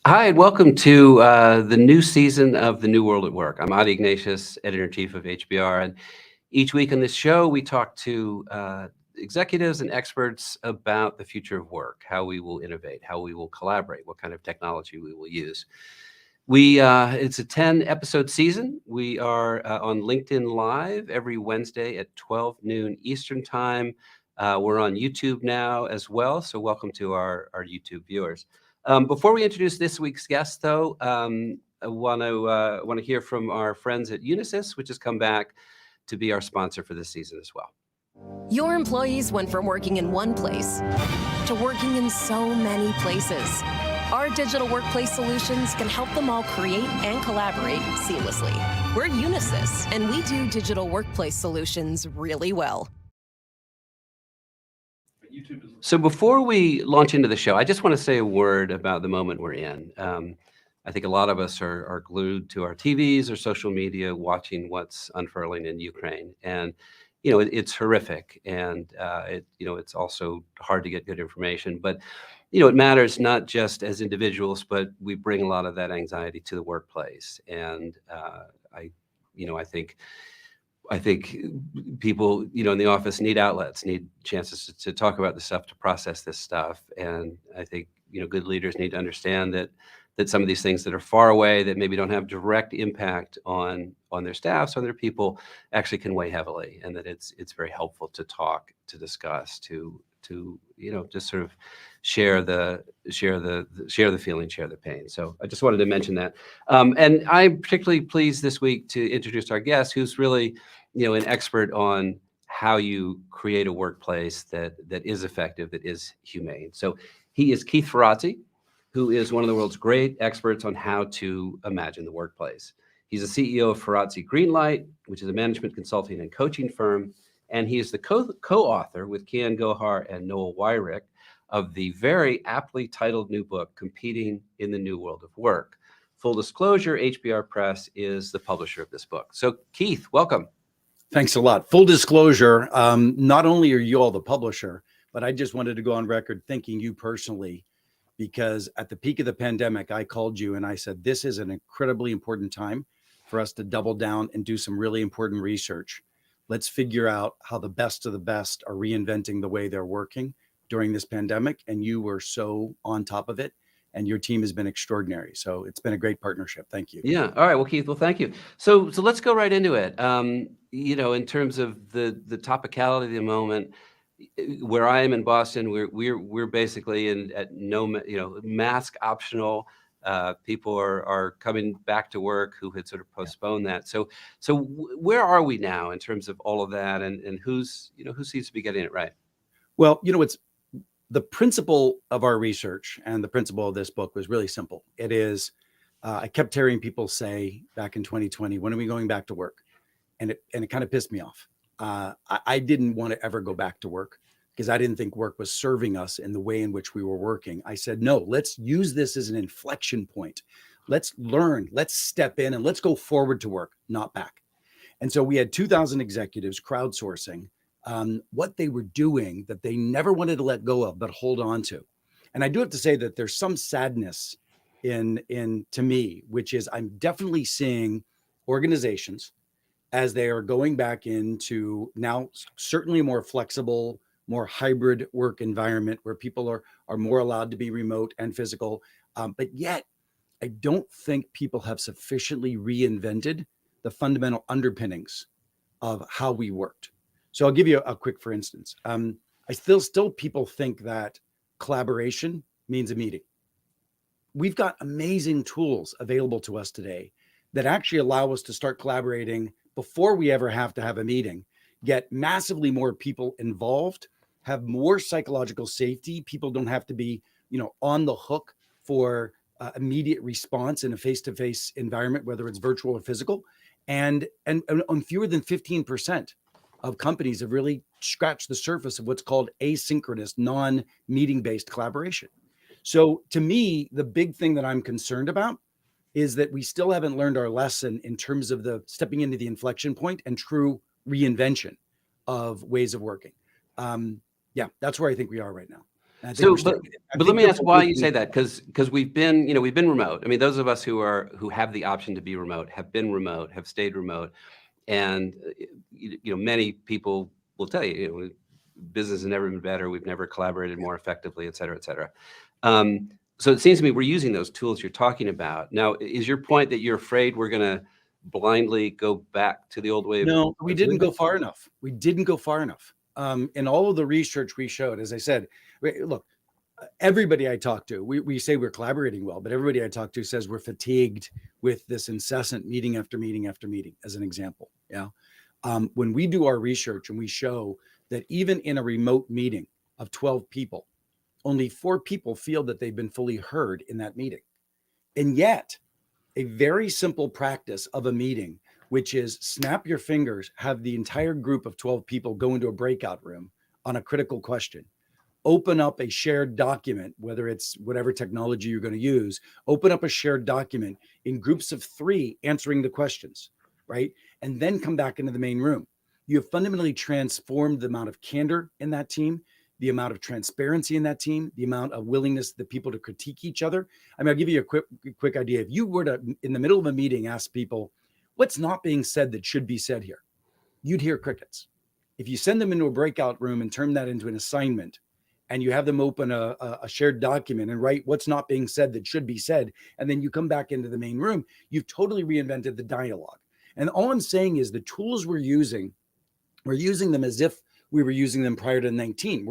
Hi, and welcome to the new season of The New World at Work. I'm Adi Ignatius, editor-in-chief of HBR, and each week on this show, we talk to executives and experts about the future of work, how we will innovate, how we will collaborate, what kind of technology we will use. It's a 10-episode season. We are on LinkedIn Live every Wednesday at 12 noon Eastern Time. We're on YouTube now as well, so welcome to our YouTube viewers. Before we introduce this week's guest, though, I want to hear from our friends at Unisys, which has come back to be our sponsor for this season as well. Your employees went from working in one place to working in so many places. Our digital workplace solutions can help them all create and collaborate seamlessly. We're Unisys, and we do digital workplace solutions really well. So before we launch into the show, I just want to say a word about the moment we're in. I think a lot of us are glued to our TVs or social media watching what's unfurling in Ukraine. And, it's horrific. And, it's also hard to get good information. But, it matters not just as individuals, but we bring a lot of that anxiety to the workplace. And I think people, in the office need outlets, need chances to talk about this stuff, to process this stuff. And I think, good leaders need to understand that some of these things that are far away, that maybe don't have direct impact on their staffs, on their people, actually can weigh heavily, and that it's very helpful to talk, to discuss, to just sort of share the feeling, share the pain. So I just wanted to mention that. And I'm particularly pleased this week to introduce our guest, who's really, an expert on how you create a workplace that is effective, that is humane. So he is Keith Ferrazzi, who is one of the world's great experts on how to imagine the workplace. He's the CEO of Ferrazzi Greenlight, which is a management consulting and coaching firm. And he is the co-author with Kian Gohar and Noel Wyrick of the very aptly titled new book, Competing in the New World of Work. Full disclosure, HBR Press is the publisher of this book. So Keith, welcome. Thanks a lot. Full disclosure, not only are you all the publisher, but I just wanted to go on record thanking you personally, because at the peak of the pandemic, I called you and I said, this is an incredibly important time for us to double down and do some really important research. Let's figure out how the best of the best are reinventing the way they're working during this pandemic. And you were so on top of it, and your team has been extraordinary. So it's been a great partnership. Thank you. Yeah. All right. Well, Keith, well, thank you. So let's go right into it. In terms of the topicality of the moment, where I am in Boston, we're basically at no, mask optional. People are coming back to work who had sort of postponed that. So where are we now in terms of all of that, and who seems to be getting it right? Well, it's the principle of our research, and the principle of this book was really simple. It is, I kept hearing people say back in 2020, when are we going back to work? And it kind of pissed me off. I didn't want to ever go back to work because I didn't think work was serving us in the way in which we were working. I said, no, let's use this as an inflection point. Let's learn, let's step in, and let's go forward to work, not back. And so we had 2,000 executives crowdsourcing what they were doing that they never wanted to let go of, but hold on to. And I do have to say that there's some sadness in to me, which is I'm definitely seeing organizations, as they are going back into now certainly a more flexible, more hybrid work environment where people are more allowed to be remote and physical. But yet, I don't think people have sufficiently reinvented the fundamental underpinnings of how we worked. So I'll give you a quick, for instance. I still people think that collaboration means a meeting. We've got amazing tools available to us today that actually allow us to start collaborating before we ever have to have a meeting, get massively more people involved, have more psychological safety. People don't have to be, on the hook for immediate response in a face-to-face environment, whether it's virtual or physical. And on fewer than 15% of companies have really scratched the surface of what's called asynchronous, non-meeting based collaboration. So to me, the big thing that I'm concerned about is that we still haven't learned our lesson in terms of the stepping into the inflection point and true reinvention of ways of working. That's where I think we are right now. And I think So, we're still, I but let think me the ask why you velocity. say that, because we've been, we've been remote. I mean, those of us who have the option to be remote, have been remote, have stayed remote, and many people will tell you, business has never been better. We've never collaborated more effectively, et cetera, et cetera. So it seems to me we're using those tools you're talking about. Now, is your point that you're afraid we're going to blindly go back to the old way No, we of didn't doing go things? far enough. We didn't go far enough. In all of the research we showed, as I said, look, everybody I talk to, we say we're collaborating well, but everybody I talk to says we're fatigued with this incessant meeting after meeting after meeting, as an example. Yeah. When we do our research and we show that even in a remote meeting of 12 people, only 4 people feel that they've been fully heard in that meeting. And yet, a very simple practice of a meeting, which is snap your fingers, have the entire group of 12 people go into a breakout room on a critical question, open up a shared document, whether it's whatever technology you're going to use, open up a shared document in groups of 3 answering the questions, right? And then come back into the main room. You have fundamentally transformed the amount of candor in that team, the amount of transparency in that team, the amount of willingness of the people to critique each other. I mean, I'll give you a quick idea. If you were to, in the middle of a meeting, ask people, what's not being said that should be said here? You'd hear crickets. If you send them into a breakout room and turn that into an assignment, and you have them open a shared document and write what's not being said that should be said, and then you come back into the main room, you've totally reinvented the dialogue. And all I'm saying is the tools we're using them as if we were using them prior to 19.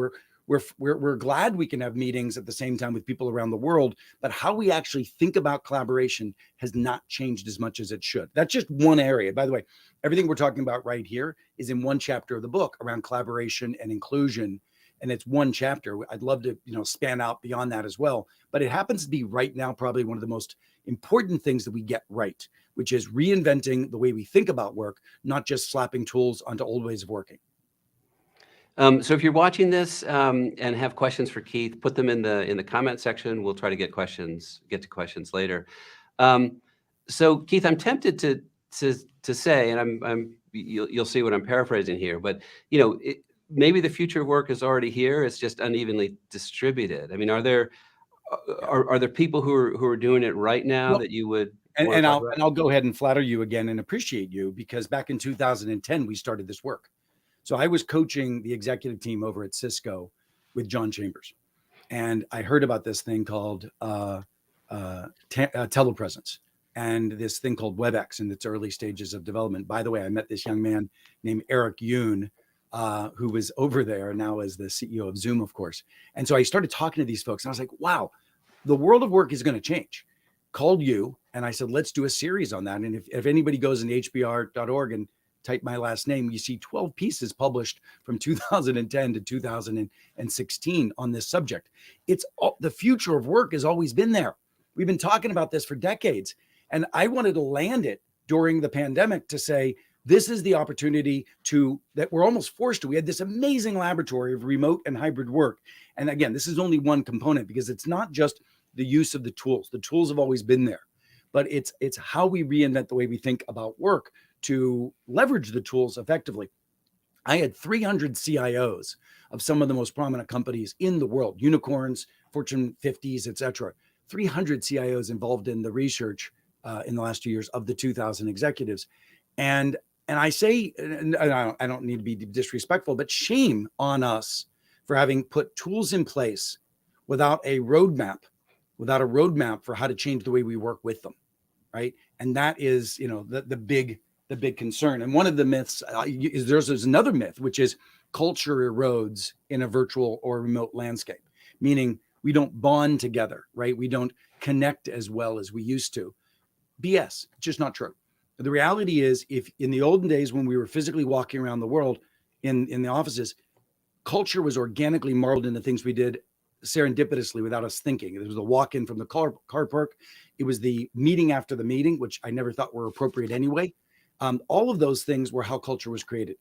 We're glad we can have meetings at the same time with people around the world, but how we actually think about collaboration has not changed as much as it should. That's just one area. By the way, everything we're talking about right here is in one chapter of the book around collaboration and inclusion. And it's one chapter. I'd love to, span out beyond that as well. But it happens to be right now probably one of the most important things that we get right, which is reinventing the way we think about work, not just slapping tools onto old ways of working. So if you're watching this and have questions for Keith, put them in the comment section. We'll try to get to questions later. So Keith, I'm tempted to say, and you'll see what I'm paraphrasing here, but maybe the future of work is already here. It's just unevenly distributed. I mean, are there people who are doing it right now Well, that you would and, want to and talk I'll about? and I'll go ahead and flatter you again and appreciate you, because back in 2010 we started this work. So I was coaching the executive team over at Cisco with John Chambers, and I heard about this thing called telepresence, and this thing called WebEx in its early stages of development. By the way, I met this young man named Eric Yoon, who was over there now as the CEO of Zoom, of course. And so I started talking to these folks, and I was like, wow, the world of work is going to change. Called you, and I said, let's do a series on that. And if anybody goes into hbr.org and type my last name, you see 12 pieces published from 2010 to 2016 on this subject. It's the future of work has always been there. We've been talking about this for decades. And I wanted to land it during the pandemic to say, this is the opportunity that we're almost forced to. We had this amazing laboratory of remote and hybrid work. And again, this is only one component, because it's not just the use of the tools. The tools have always been there, but it's how we reinvent the way we think about work to leverage the tools effectively. I had 300 CIOs of some of the most prominent companies in the world, unicorns, Fortune 50s, et cetera. 300 CIOs involved in the research in the last 2 years of the 2,000 executives. And I say, and I don't need to be disrespectful, but shame on us for having put tools in place without a roadmap for how to change the way we work with them, right? And that is, the big concern. And one of the myths is there's another myth, which is culture erodes in a virtual or remote landscape, meaning we don't bond together, right? We don't connect as well as we used to. BS, it's just not true. The reality is, if in the olden days when we were physically walking around the world in the offices, culture was organically marbled into things we did serendipitously without us thinking. It was the walk-in from the car park. It was the meeting after the meeting, which I never thought were appropriate anyway. All of those things were how culture was created.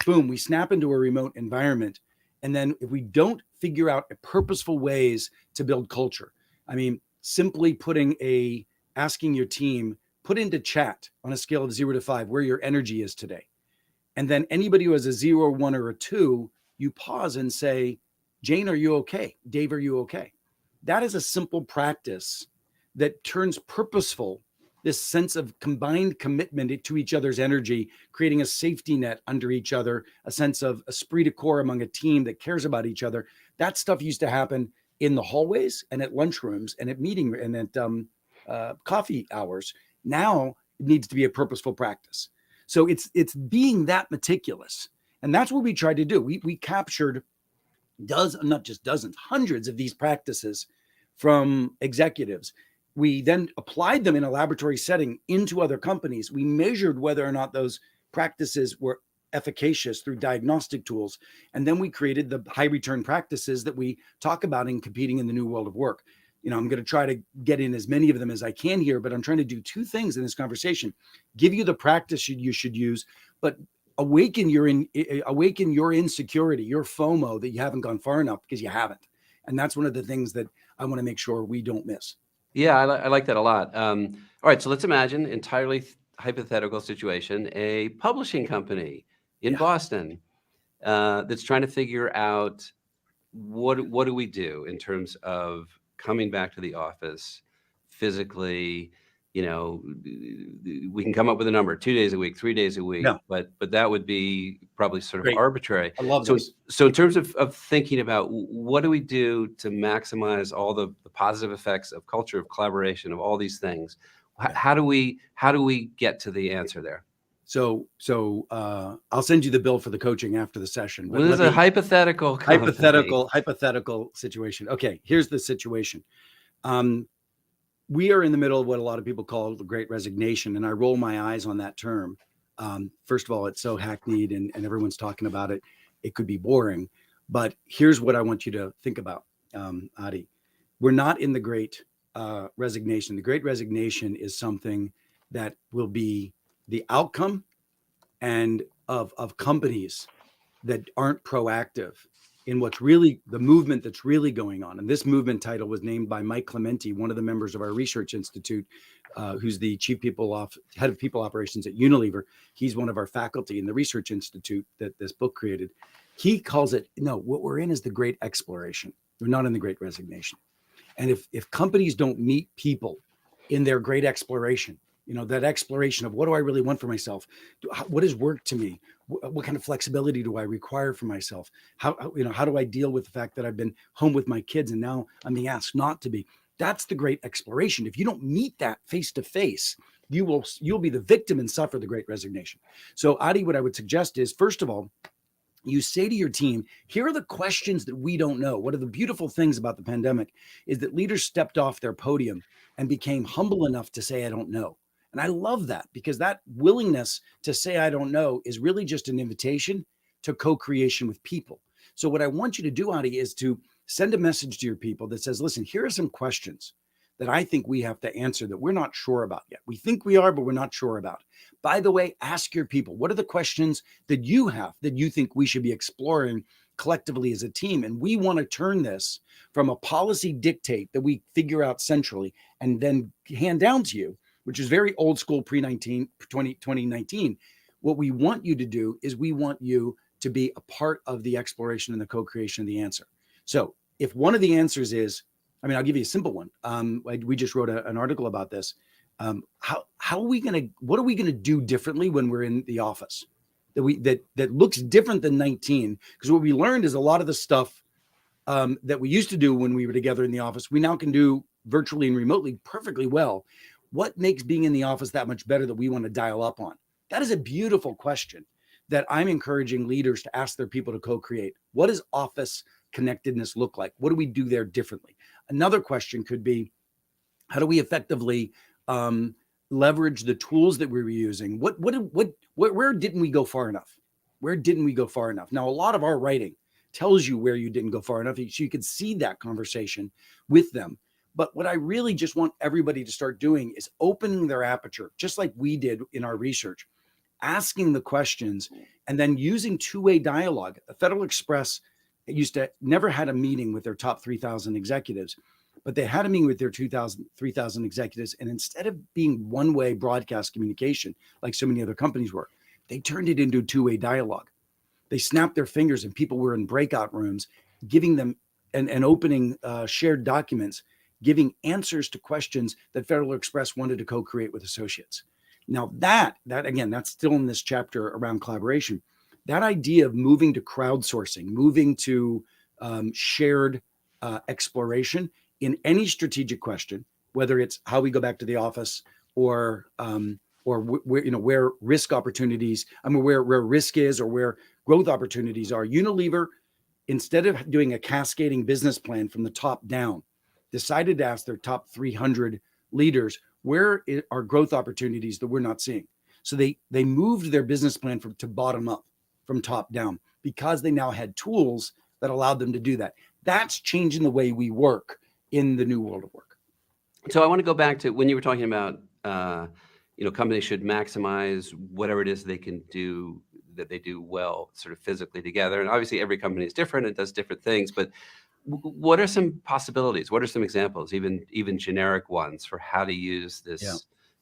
Boom, we snap into a remote environment. And then if we don't figure out purposeful ways to build culture, I mean, simply asking your team, put into chat on a scale of 0 to 5 where your energy is today. And then anybody who has a 0, 1, or a 2, you pause and say, Jane, are you okay? Dave, are you okay? That is a simple practice that turns purposeful, this sense of combined commitment to each other's energy, creating a safety net under each other, a sense of esprit de corps among a team that cares about each other. That stuff used to happen in the hallways and at lunchrooms and at meeting and at coffee hours. Now it needs to be a purposeful practice. So it's being that meticulous. And that's what we tried to do. We captured not just dozens, hundreds of these practices from executives. We then applied them in a laboratory setting into other companies. We measured whether or not those practices were efficacious through diagnostic tools. And then we created the high return practices that we talk about in competing in the new world of work. I'm going to try to get in as many of them as I can here, but I'm trying to do two things in this conversation: give you the practice you should use, but awaken your insecurity, your FOMO that you haven't gone far enough, because you haven't. And that's one of the things that I want to make sure we don't miss. Yeah, I like that a lot. All right, so let's imagine entirely hypothetical situation: a publishing company in Boston that's trying to figure out what do we do in terms of coming back to the office physically. We can come up with a number: 2 days a week, 3 days a week, but that would be probably sort of Great. arbitrary. I love so this. So in terms of thinking about what do we do to maximize all the positive effects of culture, of collaboration, of all these things, how do we get to the answer there? So I'll send you the bill for the coaching after the session. But this is a hypothetical situation. Okay, here's the situation. We are in the middle of what a lot of people call the Great Resignation, and I roll my eyes on that term. First of all, it's so hackneyed and everyone's talking about it. It could be boring, but here's what I want you to think about, Adi. We're not in the Great Resignation. The Great Resignation is something that will be the outcome and of companies that aren't proactive in what's really the movement that's really going on. And this movement title was named by Mike Clementi, one of the members of our research institute, who's the head of people operations at Unilever. He's one of our faculty in the research institute that this book created. He calls it, what we're in is the Great Exploration. We're not in the Great Resignation. And if companies don't meet people in their great exploration, that exploration of what do I really want for myself? What is work to me? What kind of flexibility do I require for myself? How do I deal with the fact that I've been home with my kids and now I'm being asked not to be? That's the great exploration. If you don't meet that face to face, you'll be the victim and suffer the Great Resignation. So Adi, what I would suggest is, first of all, you say to your team, here are the questions that we don't know. One of the beautiful things about the pandemic is that leaders stepped off their podium and became humble enough to say, I don't know. And I love that, because that willingness to say, I don't know, is really just an invitation to co-creation with people. So what I want you to do, Adi, is to send a message to your people that says, listen, here are some questions that I think we have to answer that we're not sure about yet. We think we are, but we're not sure about. By the way, ask your people, what are the questions that you have that you think we should be exploring collectively as a team? And we want to turn this from a policy dictate that we figure out centrally and then hand down to you, which is very old school pre-2019. What we want you to do is we want you to be a part of the exploration and the co-creation of the answer. So if one of the answers is, I'll give you a simple one. We just wrote an article about this. What are we going to do differently when we're in the office that looks different than 19? Because what we learned is a lot of the stuff that we used to do when we were together in the office, we now can do virtually and remotely perfectly well. What makes being in the office that much better that we want to dial up on? That is a beautiful question that I'm encouraging leaders to ask their people to co-create. What does office connectedness look like? What do we do there differently? Another question could be, how do we effectively leverage the tools that we were using? Where didn't we go far enough? Where didn't we go far enough? Now, a lot of our writing tells you where you didn't go far enough, so you could see that conversation with them. But what I really just want everybody to start doing is opening their aperture, just like we did in our research, asking the questions and then using two-way dialogue. Federal Express used to never had a meeting with their top 3,000 executives, but they had a meeting with their 3,000 executives. And instead of being one-way broadcast communication, like so many other companies were, they turned it into two-way dialogue. They snapped their fingers and people were in breakout rooms giving them and opening shared documents, giving answers to questions that Federal Express wanted to co-create with associates. Now that again, that's still in this chapter around collaboration. That idea of moving to crowdsourcing, moving to shared exploration in any strategic question, whether it's how we go back to the office or where risk opportunities, where risk is or where growth opportunities are. Unilever, instead of doing a cascading business plan from the top down, decided to ask their top 300 leaders, where are growth opportunities that we're not seeing? So they moved their business plan to bottom up, from top down, because they now had tools that allowed them to do that. That's changing the way we work in the new world of work. So I want to go back to when you were talking about, companies should maximize whatever it is they can do, that they do well, sort of physically together. And obviously every company is different and does different things, but what are some possibilities? What are some examples, even generic ones, for how to use this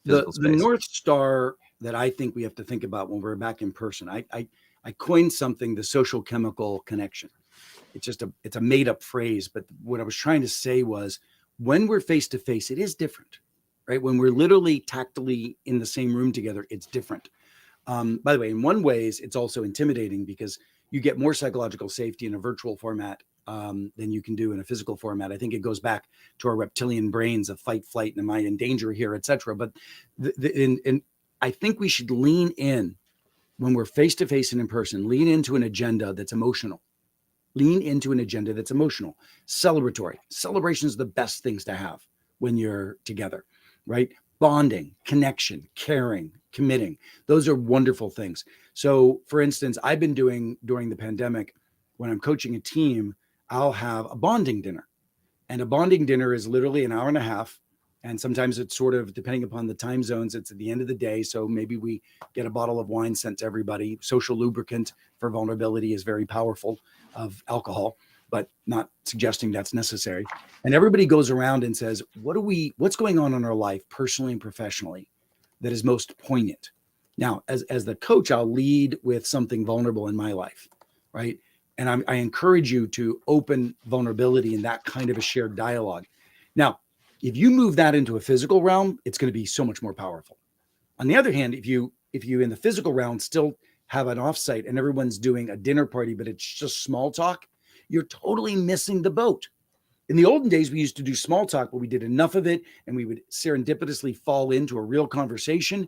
physical The space? North Star that I think we have to think about when we're back in person, I coined something, the social chemical connection. It's a made up phrase, but what I was trying to say was, when we're face to face, it is different, right? When we're literally tactily in the same room together, it's different. By the way, in one ways, it's also intimidating because you get more psychological safety in a virtual format than you can do in a physical format. I think it goes back to our reptilian brains of fight, flight, and am I in danger here, et cetera. But I think we should lean in when we're face to face and in person, lean into an agenda that's emotional. Lean into an agenda that's emotional, celebratory. Celebrations are the best things to have when you're together, right? Bonding, connection, caring, committing. Those are wonderful things. So for instance, I've been doing during the pandemic, when I'm coaching a team, I'll have a bonding dinner. And a bonding dinner is literally an hour and a half. And sometimes it's sort of, depending upon the time zones, it's at the end of the day. So maybe we get a bottle of wine sent to everybody. Social lubricant for vulnerability is very powerful, of alcohol, but not suggesting that's necessary. And everybody goes around and says, what's going on in our life, personally and professionally, that is most poignant? Now, as the coach, I'll lead with something vulnerable in my life, right? And I encourage you to open vulnerability in that kind of a shared dialogue. Now, if you move that into a physical realm, it's going to be so much more powerful. On the other hand, if you in the physical realm still have an offsite and everyone's doing a dinner party, but it's just small talk, you're totally missing the boat. In the olden days, we used to do small talk, but we did enough of it and we would serendipitously fall into a real conversation.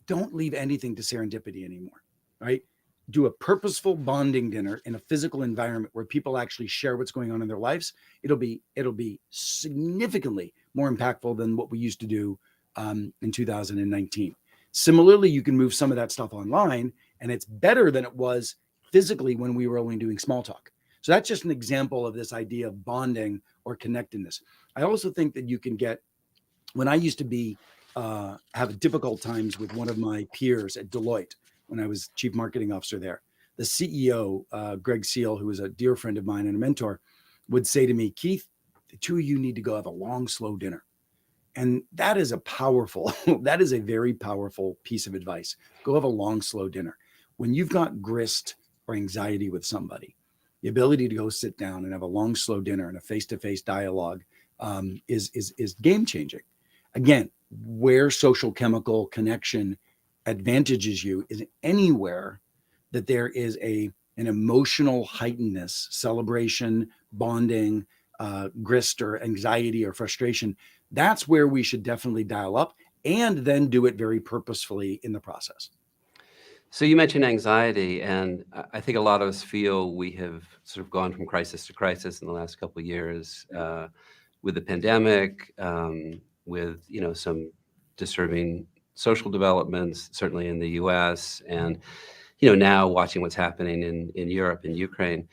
Don't leave anything to serendipity anymore, right? Do a purposeful bonding dinner in a physical environment where people actually share what's going on in their lives. It'll be significantly more impactful than what we used to do in 2019. Similarly, you can move some of that stuff online, and it's better than it was physically when we were only doing small talk. So that's just an example of this idea of bonding or connectedness. I also think that you can get, when I used to be have difficult times with one of my peers at Deloitte, when I was chief marketing officer there, the CEO, Greg Seal, who was a dear friend of mine and a mentor, would say to me, Keith, the two of you need to go have a long, slow dinner. And that is that is a very powerful piece of advice. Go have a long, slow dinner. When you've got grist or anxiety with somebody, the ability to go sit down and have a long, slow dinner and a face-to-face dialogue is game-changing. Again, where social chemical connection advantages you is anywhere that there is an emotional heightenedness, celebration, bonding, grist or anxiety or frustration. That's where we should definitely dial up and then do it very purposefully in the process. So you mentioned anxiety, and I think a lot of us feel we have sort of gone from crisis to crisis in the last couple of years, with the pandemic, with some disturbing social developments, certainly in the U.S., and now watching what's happening in Europe and Ukraine.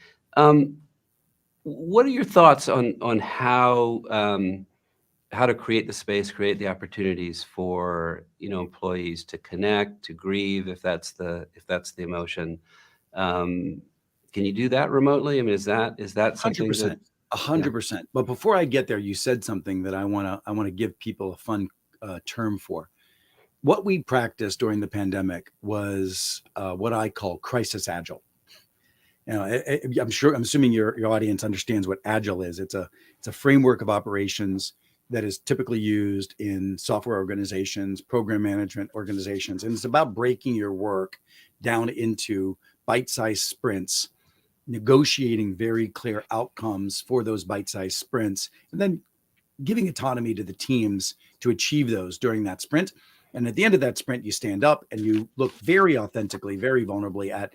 What are your thoughts on how to create the space, create the opportunities for employees to connect, to grieve, if that's the emotion? Can you do that remotely? I mean, is that something 100%, that? 100%. But before I get there, you said something that I want to give people a fun term for. What we practiced during the pandemic was what I call crisis agile. I'm assuming your audience understands what Agile is. It's a framework of operations that is typically used in software organizations, program management organizations, and it's about breaking your work down into bite-sized sprints, negotiating very clear outcomes for those bite-sized sprints, and then giving autonomy to the teams to achieve those during that sprint. And at the end of that sprint, you stand up and you look very authentically, very vulnerably at,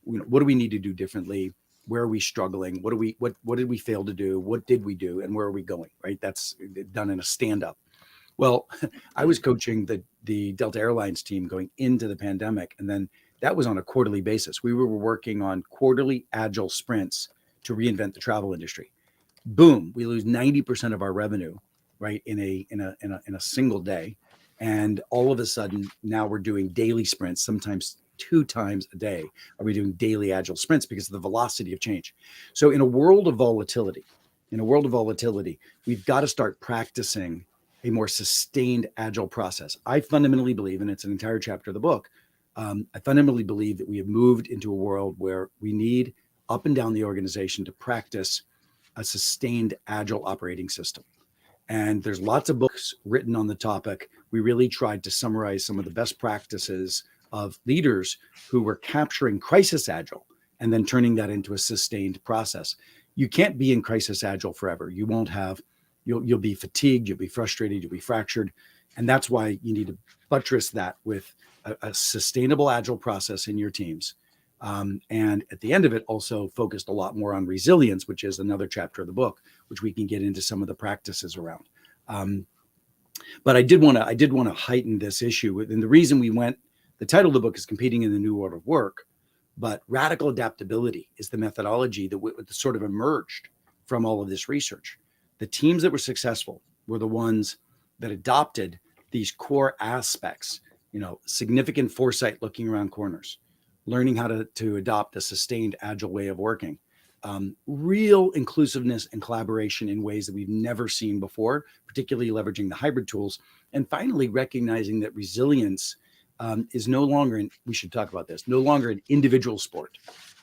what do we need to do differently? Where are we struggling? What did we fail to do? What did we do? And where are we going? Right? That's done in a stand up. Well, I was coaching the Delta Airlines team going into the pandemic, and then that was on a quarterly basis. We were working on quarterly agile sprints to reinvent the travel industry. Boom, we lose 90% of our revenue, right, in a single day. And all of a sudden, now we're doing daily sprints, sometimes 2 times a day are we doing daily agile sprints because of the velocity of change. So in a world of volatility, we've got to start practicing a more sustained agile process. I fundamentally believe, and it's an entire chapter of the book, I fundamentally believe that we have moved into a world where we need up and down the organization to practice a sustained agile operating system. And there's lots of books written on the topic. We really tried to summarize some of the best practices of leaders who were capturing crisis agile and then turning that into a sustained process. You can't be in crisis agile forever. You'll be fatigued, you'll be frustrated, you'll be fractured. And that's why you need to buttress that with a sustainable agile process in your teams. And at the end of it, also focused a lot more on resilience, which is another chapter of the book, which we can get into some of the practices around. But I did want to heighten this issue. And the reason the title of the book is Competing in the New World of Work, but radical adaptability is the methodology that sort of emerged from all of this research. The teams that were successful were the ones that adopted these core aspects, significant foresight, looking around corners, learning how to adopt a sustained agile way of working, real inclusiveness and collaboration in ways that we've never seen before, particularly leveraging the hybrid tools, and finally recognizing that resilience is no longer, we should talk about this, no longer an individual sport,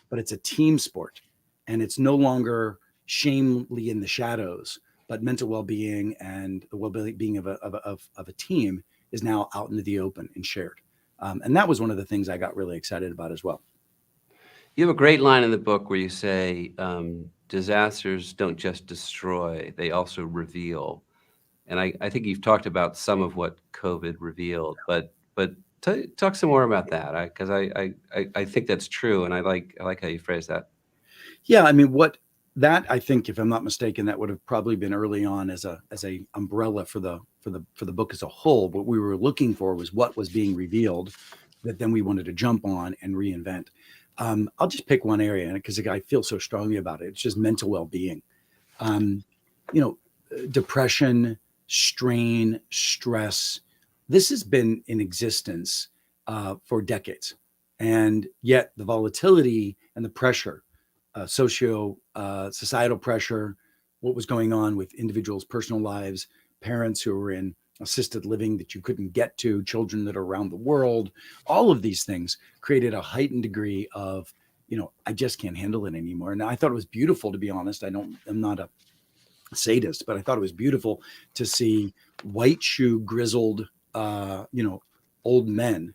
but it's a team sport. And it's no longer shamefully in the shadows, but mental well-being and the well-being of a team is now out into the open and shared. And that was one of the things I got really excited about as well. You have a great line in the book where you say, disasters don't just destroy, they also reveal. And I think you've talked about some of what COVID revealed, but talk some more about that, because I think that's true, and I like how you phrase that. Yeah, I mean, I think, if I'm not mistaken, that would have probably been early on as a umbrella for the book as a whole. What we were looking for was what was being revealed that then we wanted to jump on and reinvent. I'll just pick one area because I feel so strongly about it. It's just mental well-being. Depression, strain, stress. This has been in existence for decades, and yet the volatility and the pressure, societal pressure, what was going on with individuals' personal lives, parents who were in assisted living that you couldn't get to, children that are around the world, all of these things created a heightened degree of, I just can't handle it anymore. And I thought it was beautiful, to be honest. I'm not a sadist, but I thought it was beautiful to see white shoe grizzled, old men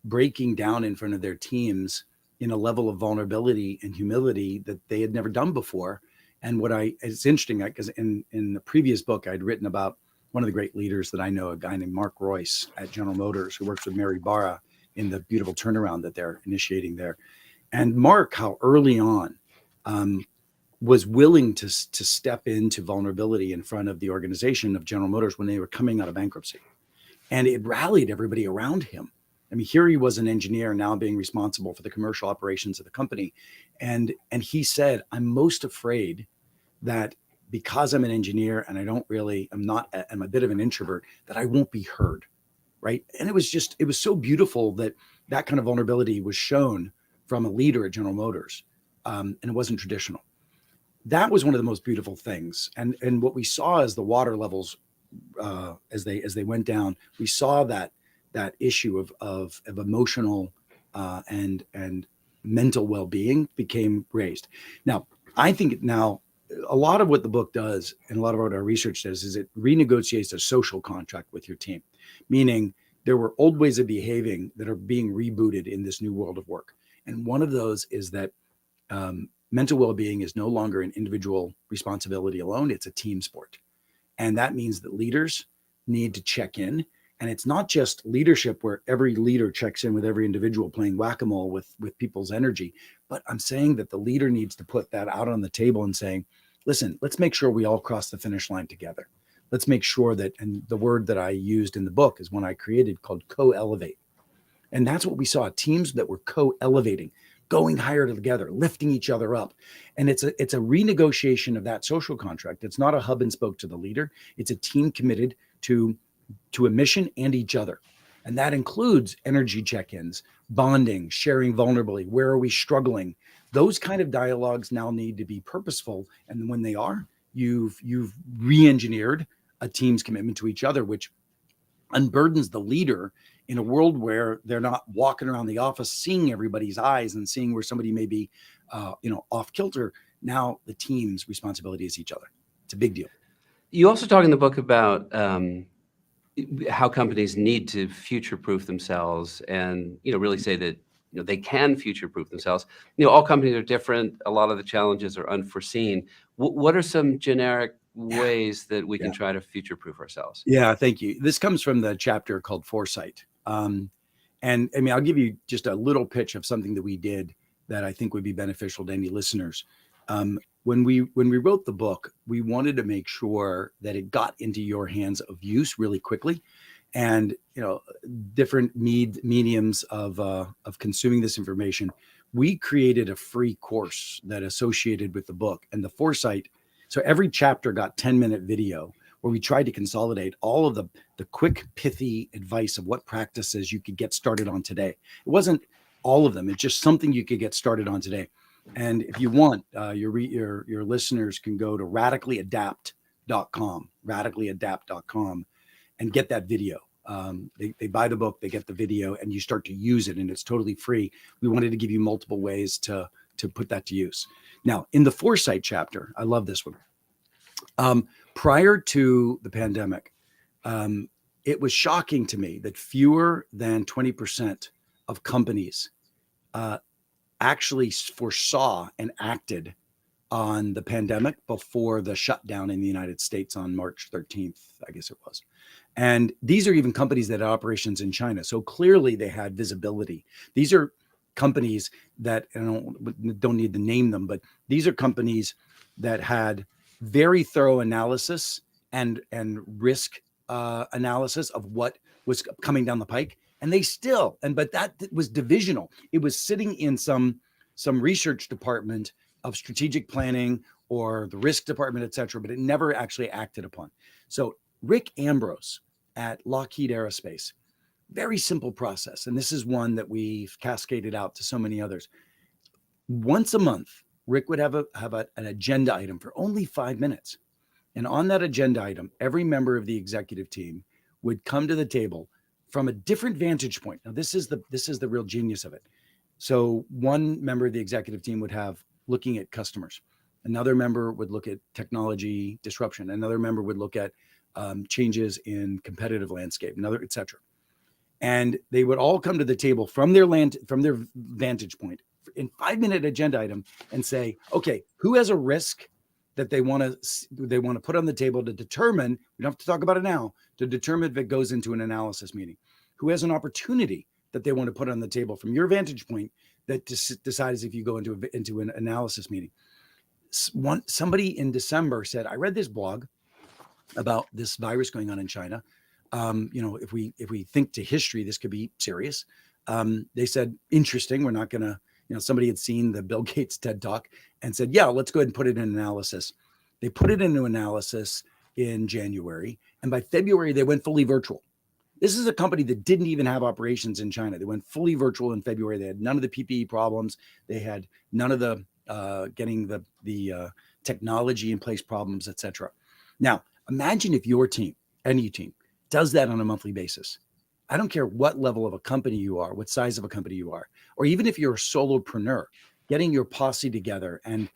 breaking down in front of their teams in a level of vulnerability and humility that they had never done before. And it's interesting because in the previous book, I'd written about one of the great leaders that I know, a guy named Mark Royce at General Motors, who works with Mary Barra in the beautiful turnaround that they're initiating there. And Mark, how early on was willing to step into vulnerability in front of the organization of General Motors when they were coming out of bankruptcy. And it rallied everybody around him. I mean, here he was, an engineer now being responsible for the commercial operations of the company. And he said, I'm most afraid that because I'm an engineer and I'm a bit of an introvert, that I won't be heard. Right. And it was so beautiful that kind of vulnerability was shown from a leader at General Motors. And it wasn't traditional. That was one of the most beautiful things. And what we saw as the water levels, as they went down, we saw that issue of emotional and mental well-being became raised. Now, I think now a lot of what the book does and a lot of what our research does is it renegotiates a social contract with your team, meaning there were old ways of behaving that are being rebooted in this new world of work. And one of those is that mental well-being is no longer an individual responsibility alone. It's a team sport. And that means that leaders need to check in. And it's not just leadership where every leader checks in with every individual playing whack-a-mole with people's energy. But I'm saying that the leader needs to put that out on the table and saying, listen, let's make sure we all cross the finish line together. Let's make sure that, and the word that I used in the book is one I created called co-elevate. And that's what we saw, teams that were co-elevating, going higher together, lifting each other up. And it's a renegotiation of that social contract. It's not a hub and spoke to the leader. It's a team committed to a mission and each other. And that includes energy check-ins, bonding, sharing vulnerably. Where are we struggling? Those kind of dialogues now need to be purposeful. And when they are, you've re-engineered a team's commitment to each other, which unburdens the leader in a world where they're not walking around the office seeing everybody's eyes and seeing where somebody may be off kilter. Now the team's responsibility is each other. It's a big deal. You also talk in the book about how companies need to future-proof themselves, and really say that they can future-proof themselves. All companies are different. A lot of the challenges are unforeseen. What are some generic ways that we can try to future-proof ourselves? Yeah, thank you. This comes from the chapter called Foresight. And I mean, I'll give you just a little pitch of something that we did that I think would be beneficial to any listeners. When we wrote the book, we wanted to make sure that it got into your hands of use really quickly, and different mediums of consuming this information. We created a free course that associated with the book and the Foresight. So every chapter got 10-minute video where we tried to consolidate all of the quick, pithy advice of what practices you could get started on today. It wasn't all of them. It's just something you could get started on today. And if you want, your listeners can go to radicallyadapt.com, and get that video. They buy the book, they get the video, and you start to use it, and it's totally free. We wanted to give you multiple ways to put that to use. Now, in the Foresight chapter, I love this one. Prior to the pandemic, it was shocking to me that fewer than 20% of companies actually foresaw and acted on the pandemic before the shutdown in the United States on March 13th, I guess it was. And these are even companies that had operations in China. So clearly they had visibility. These are companies that, and I don't need to name them, but these are companies that had very thorough analysis and risk analysis of what was coming down the pike. And they still, but that was divisional. It was sitting in some research department of strategic planning or the risk department, et cetera, but it never actually acted upon. So Rick Ambrose at Lockheed Aerospace, very simple process. And this is one that we've cascaded out to so many others. Once a month, Rick would have an agenda item for only 5 minutes. And on that agenda item, every member of the executive team would come to the table from a different vantage point. Now, this is the real genius of it. So one member of the executive team would have looking at customers. Another member would look at technology disruption. Another member would look at changes in competitive landscape, another, et cetera. And they would all come to the table from their vantage point in 5-minute agenda item and say, okay, who has a risk that they want to put on the table to determine, we don't have to talk about it now, to determine if it goes into an analysis meeting. Who has an opportunity that they want to put on the table from your vantage point that decides if you go into an analysis meeting. Somebody in December said, I read this blog about this virus going on in China. If we think to history, this could be serious. They said, interesting. We're not going to, somebody had seen the Bill Gates TED Talk and said, yeah, let's go ahead and put it in analysis. They put it into analysis in January. And by February, they went fully virtual. This is a company that didn't even have operations in China. They went fully virtual in February. They had none of the PPE problems. They had none of the getting the technology in place problems, et cetera. Now, imagine if your team, any team, does that on a monthly basis. I don't care what level of a company you are, what size of a company you are, or even if you're a solopreneur, getting your posse together and,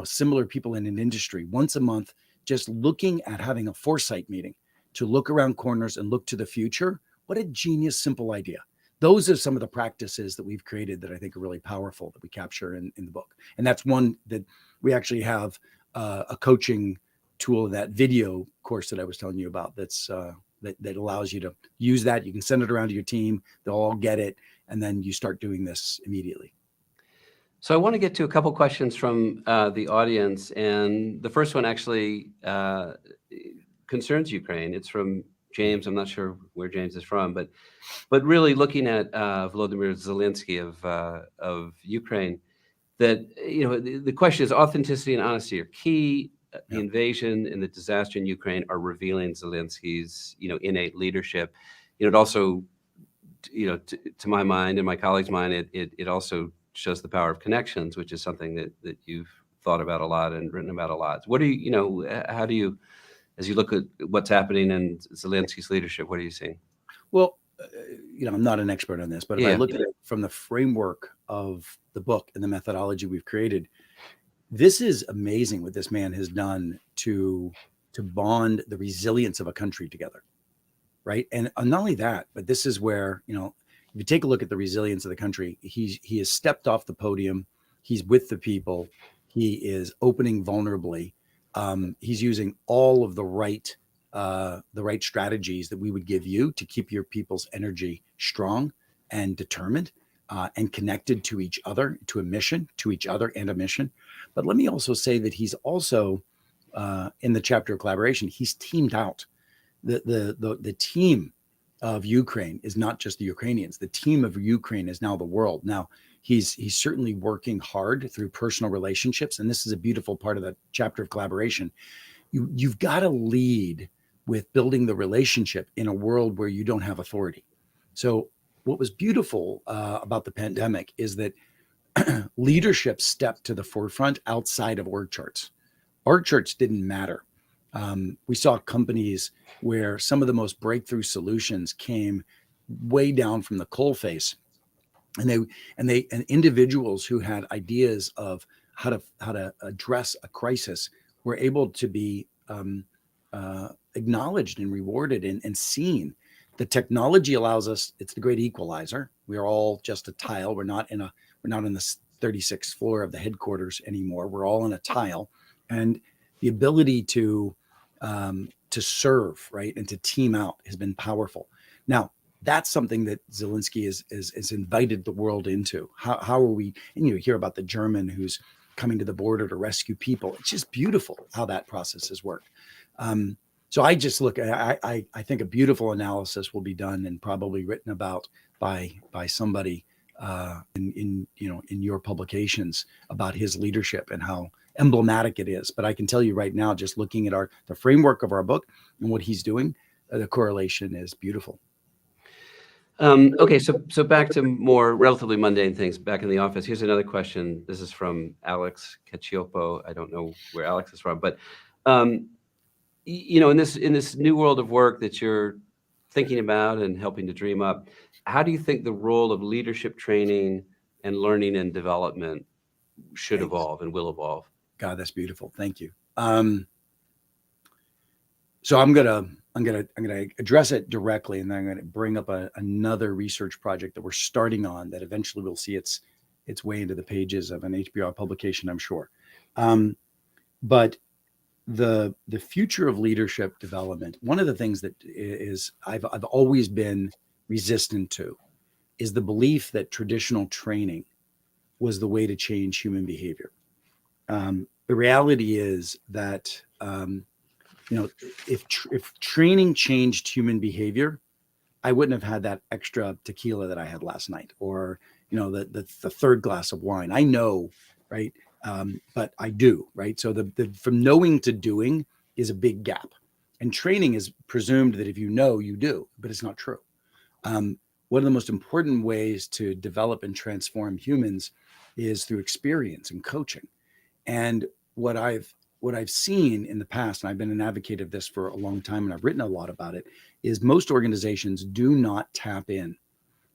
similar people in an industry once a month, just looking at having a foresight meeting to look around corners and look to the future. What a genius, simple idea. Those are some of the practices that we've created that I think are really powerful that we capture in the book. And that's one that we actually have a coaching tool, that video course that I was telling you about, that's that allows you to use that. You can send it around to your team. They'll all get it. And then you start doing this immediately. So I want to get to a couple questions from the audience. And the first one actually concerns Ukraine. It's from James. I'm not sure where James is from, but really looking at Volodymyr Zelensky of Ukraine, that, the question is, authenticity and honesty are key. The invasion and the disaster in Ukraine are revealing Zelensky's, innate leadership. It also, to my mind and my colleagues' mind, it also shows the power of connections, which is something that you've thought about a lot and written about a lot. What do you, how do you, as you look at what's happening in Zelensky's leadership, what are you seeing? Well, I'm not an expert on this, but if I look at it from the framework of the book and the methodology we've created, this is amazing what this man has done to bond the resilience of a country together, right? And not only that, but this is where, if you take a look at the resilience of the country, he has stepped off the podium. He's with the people. He is opening vulnerably. He's using all of the right strategies that we would give you to keep your people's energy strong and determined and connected to each other, to each other and a mission. But let me also say that he's also in the chapter of collaboration, he's teamed out. The team of Ukraine is not just the Ukrainians. The team of Ukraine is now the world. Now, he's certainly working hard through personal relationships. And this is a beautiful part of the chapter of collaboration. You've got to lead with building the relationship in a world where you don't have authority. So what was beautiful about the pandemic is that leadership stepped to the forefront outside of org charts. Org charts didn't matter. We saw companies where some of the most breakthrough solutions came way down from the coalface, and individuals who had ideas of how to address a crisis were able to be acknowledged and rewarded and seen. The technology allows us. It's the great equalizer. We are all just a tile. We're not on the 36th floor of the headquarters anymore. We're all in a tile, and the ability to serve, right, and to team out has been powerful. Now, that's something that Zelensky is invited the world into. How are we? And you hear about the German who's coming to the border to rescue people. It's just beautiful how that process has worked. So I just look. I think a beautiful analysis will be done and probably written about by somebody in your publications about his leadership and how emblematic it is. But I can tell you right now, just looking at the framework of our book and what he's doing, the correlation is beautiful. Okay, so back to more relatively mundane things. Back in the office, here's another question. This is from Alex Cacioppo. I don't know where Alex is from, but in this new world of work that you're thinking about and helping to dream up, how do you think the role of leadership training and learning and development should evolve and will evolve? God, that's beautiful. Thank you. So I'm gonna address it directly, and then I'm gonna bring up another research project that we're starting on that eventually will see its way into the pages of an HBR publication, I'm sure. But the future of leadership development, one of the things that is I've always been resistant to is the belief that traditional training was the way to change human behavior. The reality is that if training changed human behavior, I wouldn't have had that extra tequila that I had last night, or the third glass of wine. I know, right? But I do, right? So the from knowing to doing is a big gap, and training is presumed that if you know, you do, but it's not true. One of the most important ways to develop and transform humans is through experience and coaching. And what I've what I've seen in the past, and I've been an advocate of this for a long time, and I've written a lot about it, is most organizations do not tap in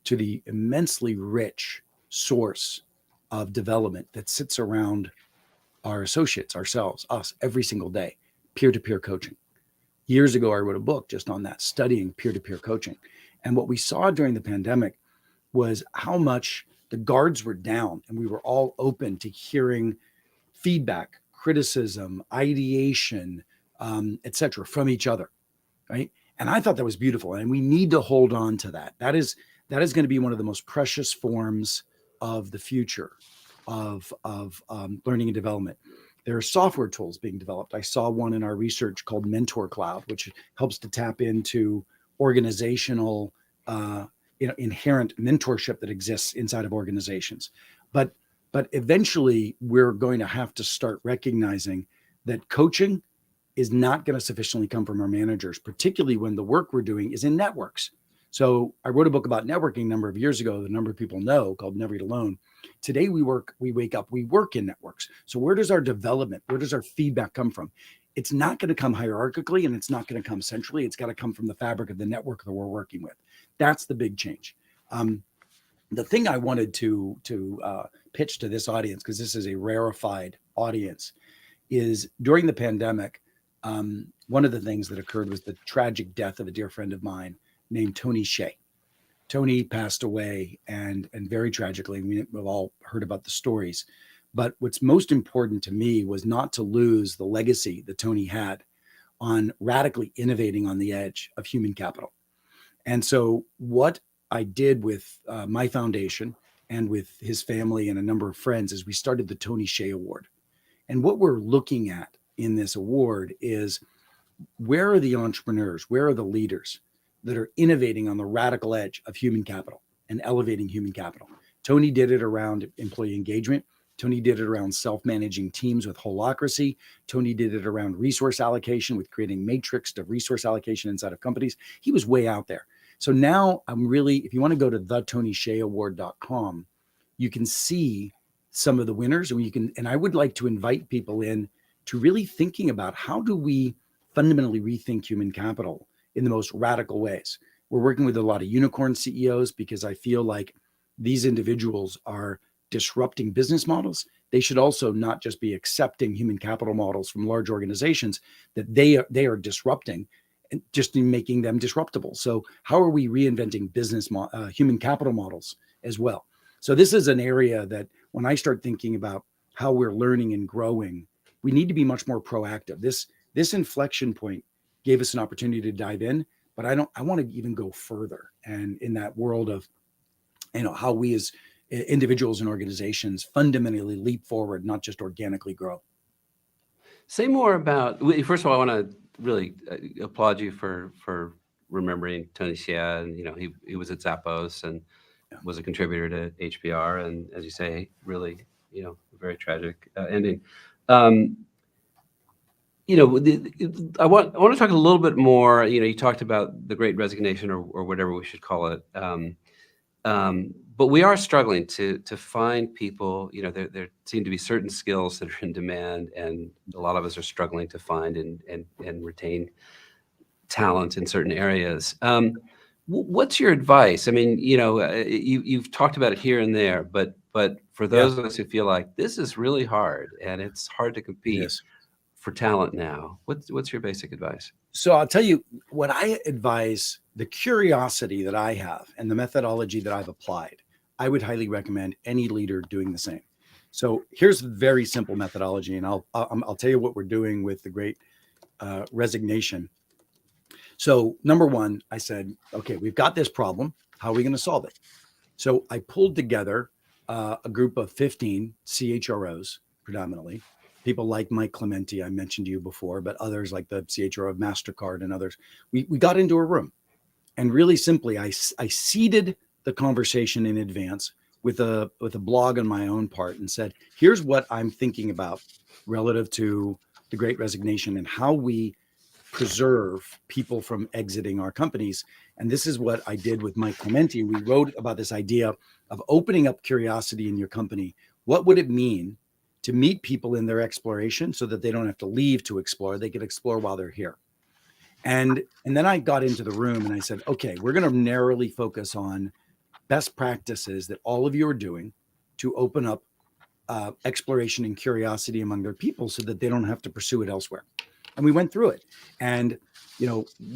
to the immensely rich source of development that sits around our associates, ourselves, us, every single day, peer-to-peer coaching. Years ago, I wrote a book just on that, studying peer-to-peer coaching. And what we saw during the pandemic was how much the guards were down and we were all open to hearing feedback, criticism, ideation, et cetera, from each other, right? And I thought that was beautiful. And we need to hold on to that. That is going to be one of the most precious forms of the future of learning and development. There are software tools being developed. I saw one in our research called Mentor Cloud, which helps to tap into organizational, inherent mentorship that exists inside of organizations. But eventually, we're going to have to start recognizing that coaching is not going to sufficiently come from our managers, particularly when the work we're doing is in networks. So I wrote a book about networking a number of years ago, the number of people know, called Never Eat Alone. Today we wake up, we work in networks. So where does our development, where does our feedback come from? It's not going to come hierarchically and it's not going to come centrally. It's got to come from the fabric of the network that we're working with. That's the big change. The thing I wanted to pitch to this audience, because this is a rarefied audience, is during the pandemic, one of the things that occurred was the tragic death of a dear friend of mine named Tony Shea. Tony passed away and very tragically. We've all heard about the stories. But what's most important to me was not to lose the legacy that Tony had on radically innovating on the edge of human capital. And so what I did with my foundation and with his family and a number of friends is we started the Tony Shea Award. And what we're looking at in this award is, where are the entrepreneurs? Where are the leaders that are innovating on the radical edge of human capital and elevating human capital? Tony did it around employee engagement. Tony did it around self-managing teams with holacracy. Tony did it around resource allocation with creating matrix to resource allocation inside of companies. He was way out there. So now I'm really, if you want to go to thetonysheaaward.com, you can see some of the winners, and I would like to invite people in to really thinking about, how do we fundamentally rethink human capital in the most radical ways. We're working with a lot of unicorn CEOs because I feel like these individuals are disrupting business models. They should also not just be accepting human capital models from large organizations that they are disrupting, and just in making them disruptible. So how are we reinventing human capital models as well? So this is an area that when I start thinking about how we're learning and growing, we need to be much more proactive. This inflection point gave us an opportunity to dive in, but I want to even go further. And in that world of, how we as individuals and organizations fundamentally leap forward, not just organically grow. Say more about, first of all, I want to really applaud you for remembering Tony Shea. And, he was at Zappos and was a contributor to HBR. And as you say, really, very tragic ending. I want to talk a little bit more. You talked about the Great Resignation or whatever we should call it. But we are struggling to find people. There seem to be certain skills that are in demand, and a lot of us are struggling to find and retain talent in certain areas. What's your advice? I mean, you've talked about it here and there, but for those of us who feel like this is really hard and it's hard to compete for talent now, what's your basic advice? So I'll tell you what I advise. The curiosity that I have and the methodology that I've applied, I would highly recommend any leader doing the same. So here's a very simple methodology, and I'll tell you what we're doing with the Great Resignation. So number one, I said, okay, we've got this problem. How are we going to solve it? So I pulled together a group of 15 CHROs, predominantly. People like Mike Clementi, I mentioned to you before, but others like the CHRO of MasterCard and others. We got into a room, and really simply, I seeded the conversation in advance with a blog on my own part and said, here's what I'm thinking about relative to the Great Resignation and how we preserve people from exiting our companies. And this is what I did with Mike Clementi. We wrote about this idea of opening up curiosity in your company. What would it mean to meet people in their exploration so that they don't have to leave to explore. They can explore while they're here. And then I got into the room and I said, okay, we're going to narrowly focus on best practices that all of you are doing to open up exploration and curiosity among their people so that they don't have to pursue it elsewhere. And we went through it. And,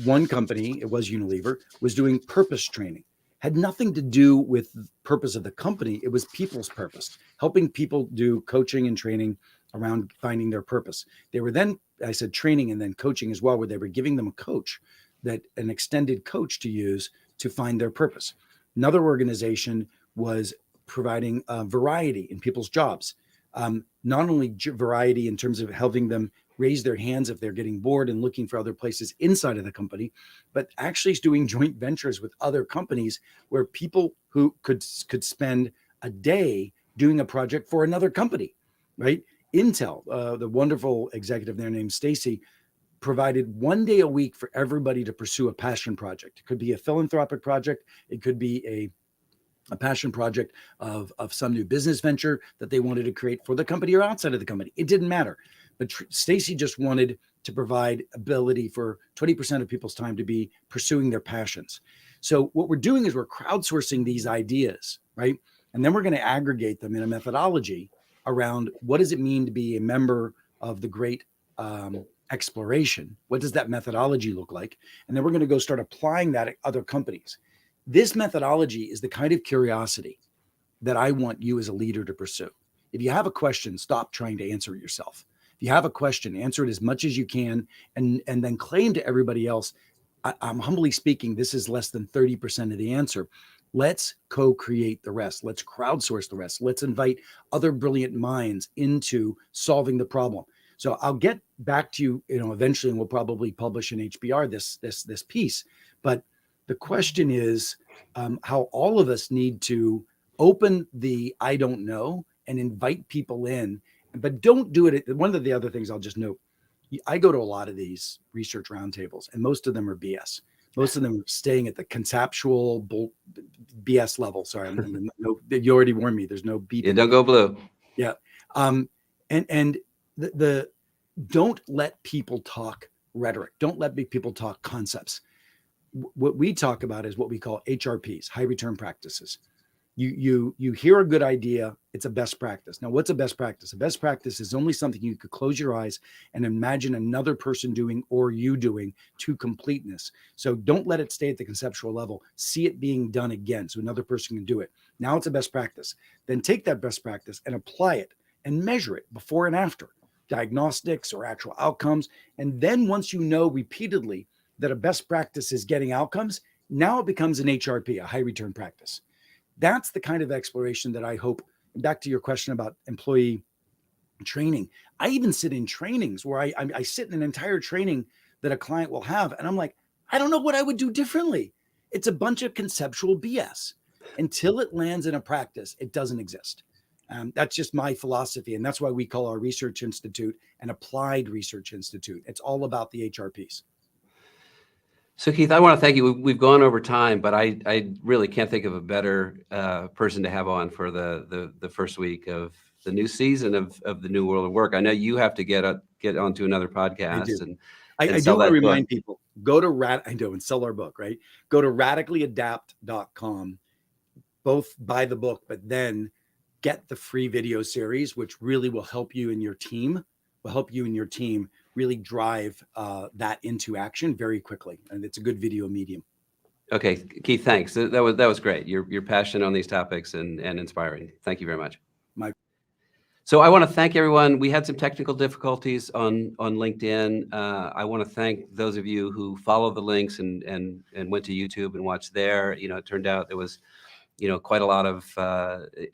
one company, it was Unilever, was doing purpose training. Had nothing to do with the purpose of the company. It was people's purpose, helping people do coaching and training around finding their purpose. They were then, I said training and then coaching as well, where they were giving them a coach, an extended coach to use to find their purpose. Another organization was providing variety in people's jobs. Not only variety in terms of helping them raise their hands if they're getting bored and looking for other places inside of the company, but actually doing joint ventures with other companies where people who could spend a day doing a project for another company, right? Intel, the wonderful executive there named Stacy, provided 1 day a week for everybody to pursue a passion project. It could be a philanthropic project. It could be a passion project of some new business venture that they wanted to create for the company or outside of the company. It didn't matter. But Stacy just wanted to provide ability for 20% of people's time to be pursuing their passions. So what we're doing is we're crowdsourcing these ideas, right? And then we're going to aggregate them in a methodology around what does it mean to be a member of the Great Exploration? What does that methodology look like? And then we're going to go start applying that at other companies. This methodology is the kind of curiosity that I want you as a leader to pursue. If you have a question, stop trying to answer it yourself. If you have a question, answer it as much as you can, and then claim to everybody else, I'm humbly speaking, this is less than 30% of the answer. Let's co-create the rest. Let's crowdsource the rest. Let's invite other brilliant minds into solving the problem. So I'll get back to you, eventually, and we'll probably publish in HBR this piece. But the question is how all of us need to open the I don't know and invite people in, but don't do it. One of the other things I'll just note, I go to a lot of these research roundtables, and most of them are BS. Most of them are staying at the conceptual BS level. Sorry, you already warned me. There's no beat. Yeah, don't go blue. Yeah, and the don't let people talk rhetoric. Don't let people talk concepts. What we talk about is what we call HRPs, high return practices. You hear a good idea, it's a best practice. Now, what's a best practice? A best practice is only something you could close your eyes and imagine another person doing or you doing to completeness. So don't let it stay at the conceptual level. See it being done again so another person can do it. Now it's a best practice. Then take that best practice and apply it and measure it before and after, diagnostics or actual outcomes. And then once you know repeatedly that a best practice is getting outcomes, now it becomes an HRP, a high return practice. That's the kind of exploration that I hope, back to your question about employee training. I even sit in trainings where I sit in an entire training that a client will have. And I'm like, I don't know what I would do differently. It's a bunch of conceptual BS. Until it lands in a practice, it doesn't exist. That's just my philosophy. And that's why we call our research institute an applied research institute. It's all about the HRPs. So Keith, I want to thank you. We've gone over time, but I really can't think of a better person to have on for the first week of the new season of the New World of Work. I know you have to get onto another podcast. I do want to remind people, go to and sell our book, right? Go to radicallyadapt.com, both buy the book, but then get the free video series, which really will help you and your team, really drive that into action very quickly. And it's a good video medium. Okay, Keith, thanks. That was great. You're passionate on these topics and inspiring. Thank you very much. So I want to thank everyone. We had some technical difficulties on LinkedIn. I want to thank those of you who followed the links and went to YouTube and watched there. It turned out there was quite a lot of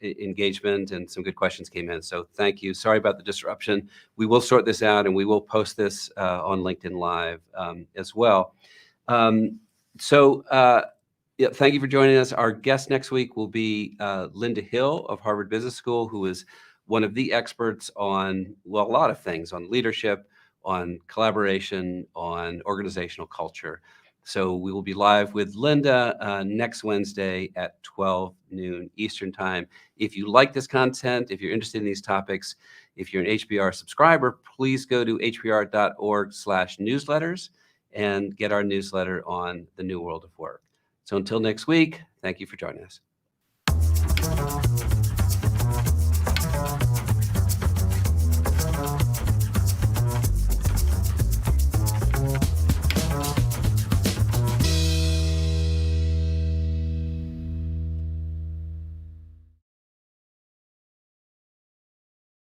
engagement and some good questions came in. So thank you. Sorry about the disruption. We will sort this out and we will post this on LinkedIn Live as well. Yeah, thank you for joining us. Our guest next week will be Linda Hill of Harvard Business School, who is one of the experts on, well, a lot of things, on leadership, on collaboration, on organizational culture. So we will be live with Linda next Wednesday at 12 noon Eastern time. If you like this content, if you're interested in these topics, if you're an HBR subscriber, please go to hbr.org/newsletters and get our newsletter on the new world of work. So until next week, thank you for joining us.